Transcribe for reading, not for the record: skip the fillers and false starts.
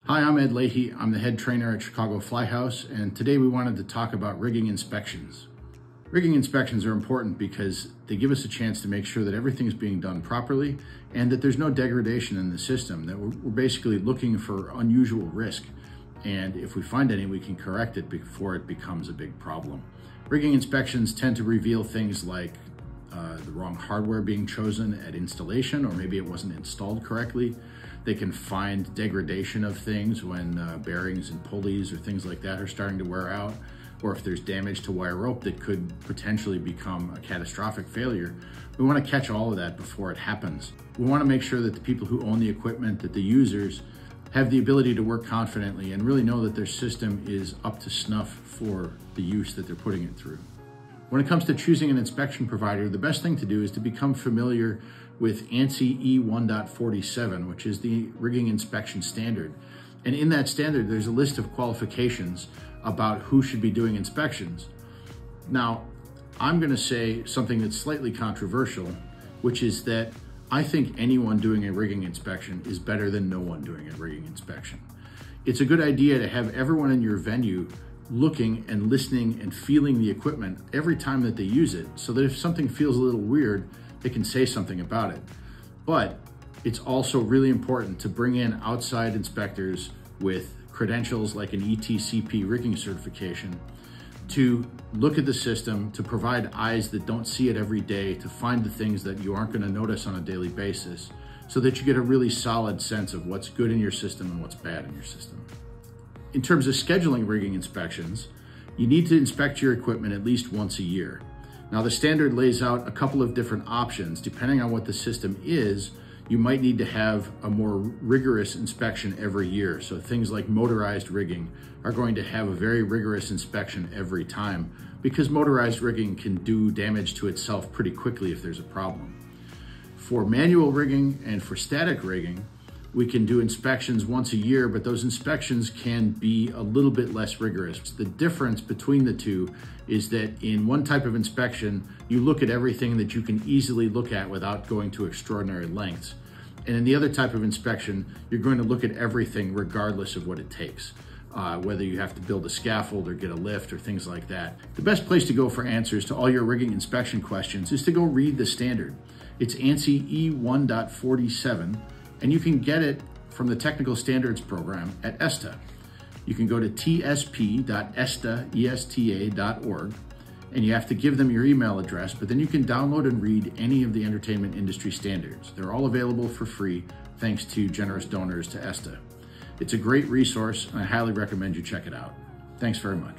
Hi, I'm Ed Leahy. I'm the head trainer at Chicago Fly House, and today we wanted to talk about rigging inspections. Rigging inspections are important because they give us a chance to make sure that everything's being done properly and that there's no degradation in the system, that we're basically looking for unusual risk. And if we find any, we can correct it before it becomes a big problem. Rigging inspections tend to reveal things like the wrong hardware being chosen at installation, or maybe it wasn't installed correctly. They can find degradation of things when bearings and pulleys or things like that are starting to wear out, or if there's damage to wire rope that could potentially become a catastrophic failure. We want to catch all of that before it happens. We want to make sure that the people who own the equipment, that the users, have the ability to work confidently and really know that their system is up to snuff for the use that they're putting it through. When it comes to choosing an inspection provider, the best thing to do is to become familiar with ANSI E1.47, which is the rigging inspection standard. And in that standard, there's a list of qualifications about who should be doing inspections. Now, I'm going to say something that's slightly controversial, which is that I think anyone doing a rigging inspection is better than no one doing a rigging inspection. It's a good idea to have everyone in your venue looking and listening and feeling the equipment every time that they use it, so that if something feels a little weird, they can say something about it. But it's also really important to bring in outside inspectors with credentials like an ETCP rigging certification to look at the system, to provide eyes that don't see it every day, to find the things that you aren't going to notice on a daily basis, so that you get a really solid sense of what's good in your system and what's bad in your system. In terms of scheduling rigging inspections, you need to inspect your equipment at least once a year. Now, the standard lays out a couple of different options. Depending on what the system is, you might need to have a more rigorous inspection every year. So things like motorized rigging are going to have a very rigorous inspection every time, because motorized rigging can do damage to itself pretty quickly if there's a problem. For manual rigging and for static rigging, we can do inspections once a year, but those inspections can be a little bit less rigorous. The difference between the two is that in one type of inspection, you look at everything that you can easily look at without going to extraordinary lengths. And in the other type of inspection, you're going to look at everything regardless of what it takes, whether you have to build a scaffold or get a lift or things like that. The best place to go for answers to all your rigging inspection questions is to go read the standard. It's ANSI E1.47. and you can get it from the Technical Standards Program at ESTA. You can go to tsp.esta.org, and you have to give them your email address, but then you can download and read any of the entertainment industry standards. They're all available for free thanks to generous donors to ESTA. It's a great resource, and I highly recommend you check it out. Thanks very much.